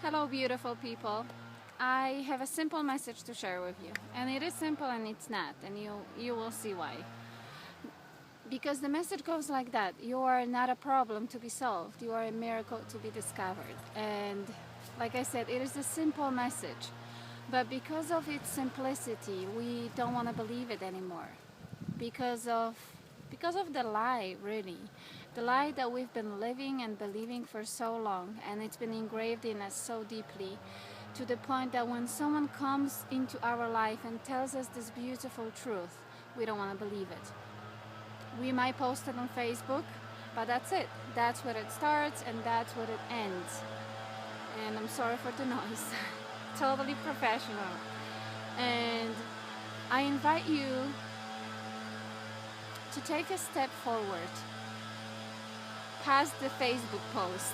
Hello, beautiful people. I have a simple message to share with you, and it is simple and it's not, and you will see why. Because the message goes like that: you are not a problem to be solved; you are a miracle to be discovered. And like I said, it is a simple message, but because of its simplicity, we don't want to believe it anymore. Because of because of the lie, really, the lie that we've been living and believing for so long, and it's been engraved in us so deeply, to the point that when someone comes into our life and tells us this beautiful truth, we don't want to believe it. We might post it on Facebook, but that's it. That's where it starts and that's where it ends. And I'm sorry for the noise. Totally professional. And I invite you to take a step forward past the Facebook post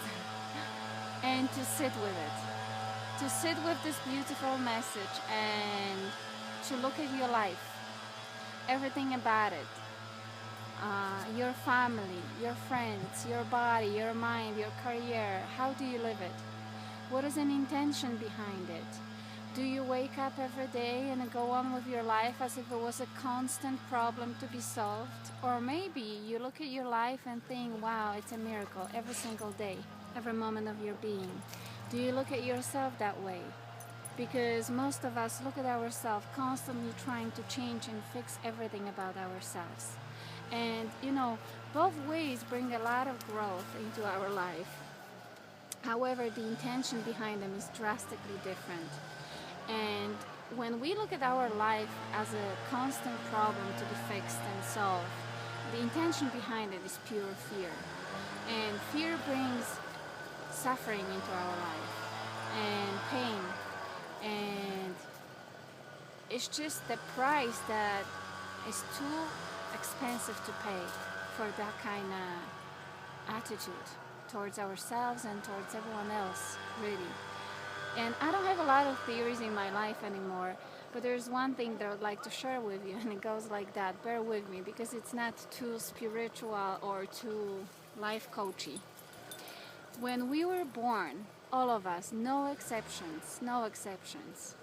and to sit with it. To sit with this beautiful message and to look at your life, everything about it. Your family, your friends, your body, your mind, your career. How do you live it? What is an intention behind it? Do you wake up every day and go on with your life as if it was a constant problem to be solved? Or maybe you look at your life and think, wow, it's a miracle every single day, every moment of your being. Do you look at yourself that way? Because most of us look at ourselves constantly trying to change and fix everything about ourselves. And both ways bring a lot of growth into our life. However, the intention behind them is drastically different. And when we look at our life as a constant problem to be fixed and solved, the intention behind it is pure fear. And fear brings suffering into our life and pain. And it's just the price that is too expensive to pay for that kind of attitude towards ourselves and towards everyone else, really. And I don't have a lot of theories in my life anymore, but there's one thing that I'd like to share with you, and it goes like that. Bear with me, because it's not too spiritual or too life coachy. When we were born, all of us, no exceptions, no exceptions.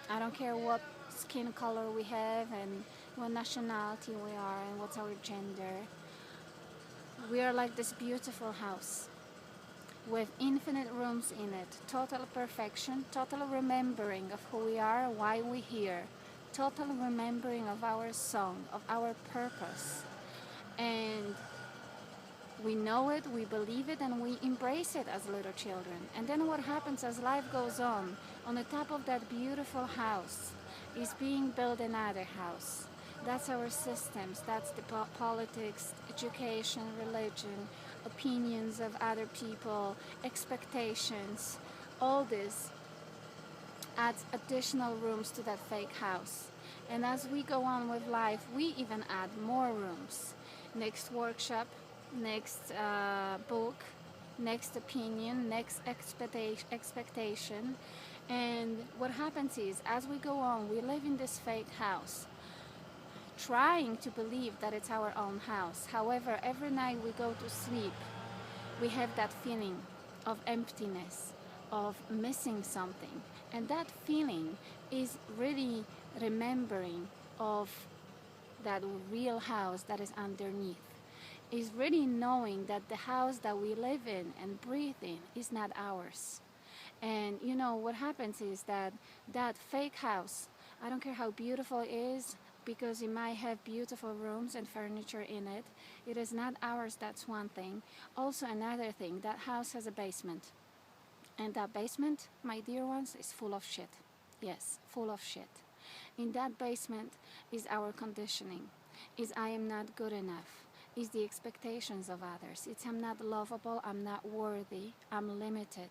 I don't care what skin color we have and what nationality we are and what's our gender. We are like this beautiful house with infinite rooms in it, total perfection, total remembering of who we are, why we're here, total remembering of our song, of our purpose. And we know it, we believe it, and we embrace it as little children. And then what happens as life goes on the top of that beautiful house is being built another house. That's our systems, that's the politics, education, religion, opinions of other people, expectations. All this adds additional rooms to that fake house. And as we go on with life, we even add more rooms. Next workshop, next book, next opinion, next expectation. And what happens is, as we go on, we live in this fake house, trying to believe that it's our own house. However, every night we go to sleep, we have that feeling of emptiness, of missing something. And that feeling is really remembering of that real house that is underneath. Is really knowing that the house that we live in and breathe in is not ours. And what happens is that that fake house, I don't care how beautiful it is, because it might have beautiful rooms and furniture in it, it is not ours. That's one thing. Also, another thing, that house has a basement. And that basement, my dear ones, is full of shit. Yes, full of shit. In that basement is our conditioning, is I am not good enough, is the expectations of others. It's I'm not lovable, I'm not worthy, I'm limited,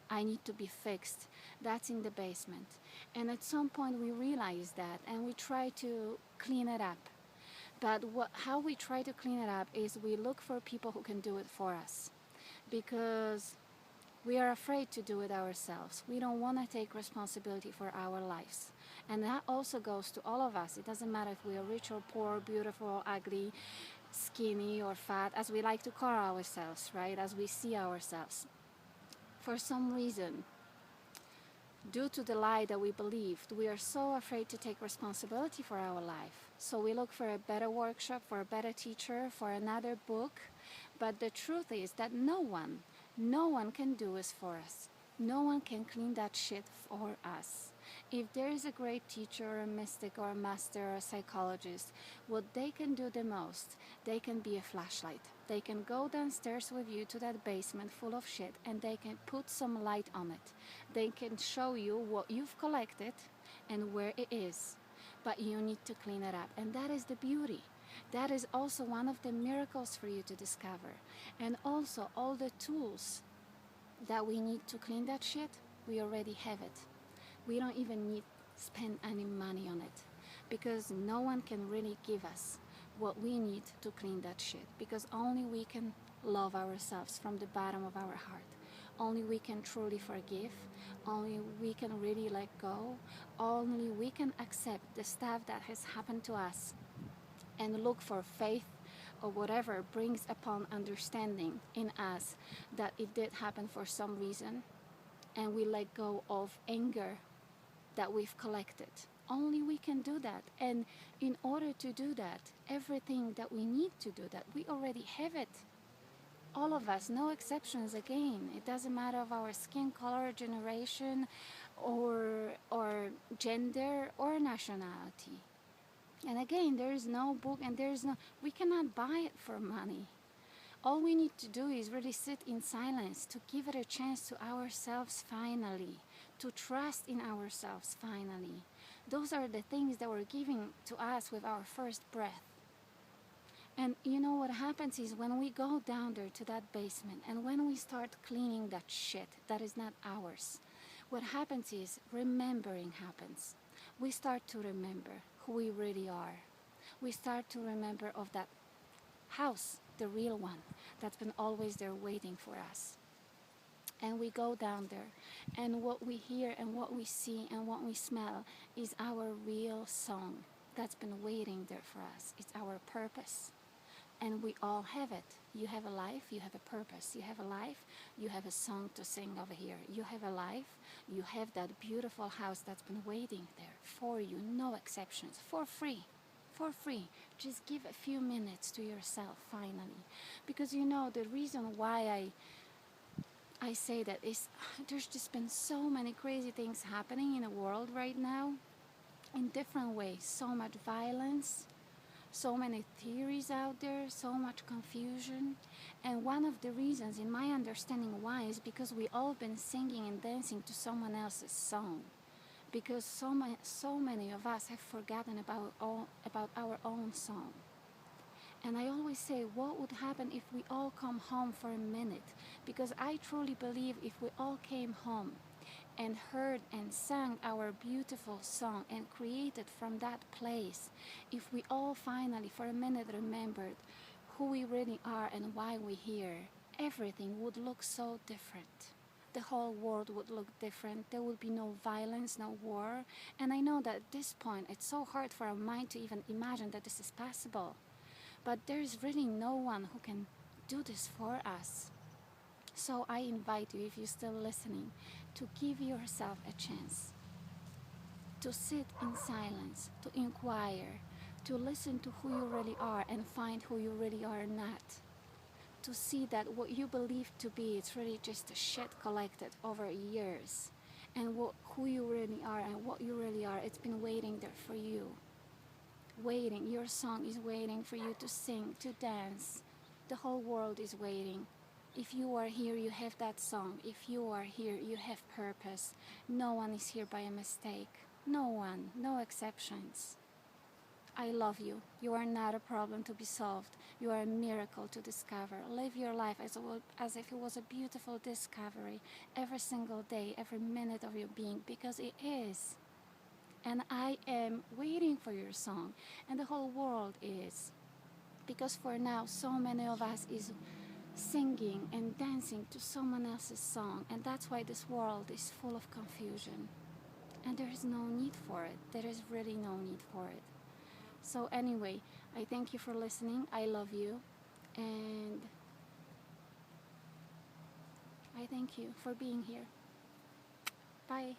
I need to be fixed. That's in the basement. And at some point we realize that and we try to clean it up. But how we try to clean it up is we look for people who can do it for us. Because we are afraid to do it ourselves. We don't want to take responsibility for our lives. And that also goes to all of us. It doesn't matter if we are rich or poor, beautiful or ugly, skinny or fat, as we like to call ourselves, right? As we see ourselves. For some reason, due to the lie that we believed, we are so afraid to take responsibility for our life. So we look for a better workshop, for a better teacher, for another book. But the truth is that no one can do this for us. No one can clean that shit for us. If there is a great teacher or a mystic or a master or a psychologist, what they can do the most, they can be a flashlight. They can go downstairs with you to that basement full of shit and they can put some light on it. They can show you what you've collected and where it is. But you need to clean it up. And that is the beauty. That is also one of the miracles for you to discover. And also all the tools that we need to clean that shit, we already have it. We don't even need to spend any money on it, because no one can really give us what we need to clean that shit, because only we can love ourselves from the bottom of our heart. Only we can truly forgive. Only we can really let go. Only we can accept the stuff that has happened to us and look for faith or whatever brings upon understanding in us that it did happen for some reason, and we let go of anger that we've collected. Only we can do that. And in order to do that, everything that we need to do that, we already have it. All of us, no exceptions again. It doesn't matter of our skin color, generation, or gender, or nationality. And again, there is no book and we cannot buy it for money. All we need to do is really sit in silence, to give it a chance to ourselves finally, to trust in ourselves finally. Those are the things that were given to us with our first breath. And you know what happens is when we go down there to that basement and when we start cleaning that shit that is not ours, what happens is remembering happens. We start to remember who we really are. We start to remember of that house, the real one, that's been always there waiting for us. And we go down there, and what we hear and what we see and what we smell is our real song that's been waiting there for us. It's our purpose. And we all have it. You have a life, you have a purpose. You have a life, you have a song to sing over here. You have a life, you have that beautiful house that's been waiting there for you, no exceptions, for free. For free. Just give a few minutes to yourself finally. Because you know, the reason why I say that is there's just been so many crazy things happening in the world right now in different ways. So much violence, so many theories out there, so much confusion. And one of the reasons, in my understanding why, is because we all been singing and dancing to someone else's song. Because so many of us have forgotten about our own song. And I always say, what would happen if we all come home for a minute? Because I truly believe if we all came home and heard and sang our beautiful song and created from that place, if we all finally for a minute remembered who we really are and why we're here, everything would look so different. The whole world would look different. There would be no violence, no war. And I know that at this point, it's so hard for our mind to even imagine that this is possible. But there's really no one who can do this for us. So I invite you, if you're still listening, to give yourself a chance. To sit in silence, to inquire, to listen to who you really are and find who you really are not. To see that what you believe to be, it's really just a shit collected over years. And who you really are and what you really are, it's been waiting there for you. Waiting, your song is waiting for you to sing, to dance. The whole world is waiting. If you are here, you have that song. If you are here, you have purpose. No one is here by a mistake. No one, no exceptions. I love you. You are not a problem to be solved. You are a miracle to discover. Live your life as if it was a beautiful discovery every single day, every minute of your being, because it is. And I am waiting for your song, and the whole world is. Because for now, so many of us is singing and dancing to someone else's song, and that's why this world is full of confusion. And there is no need for it. There is really no need for it. So anyway, I thank you for listening. I love you. And I thank you for being here. Bye.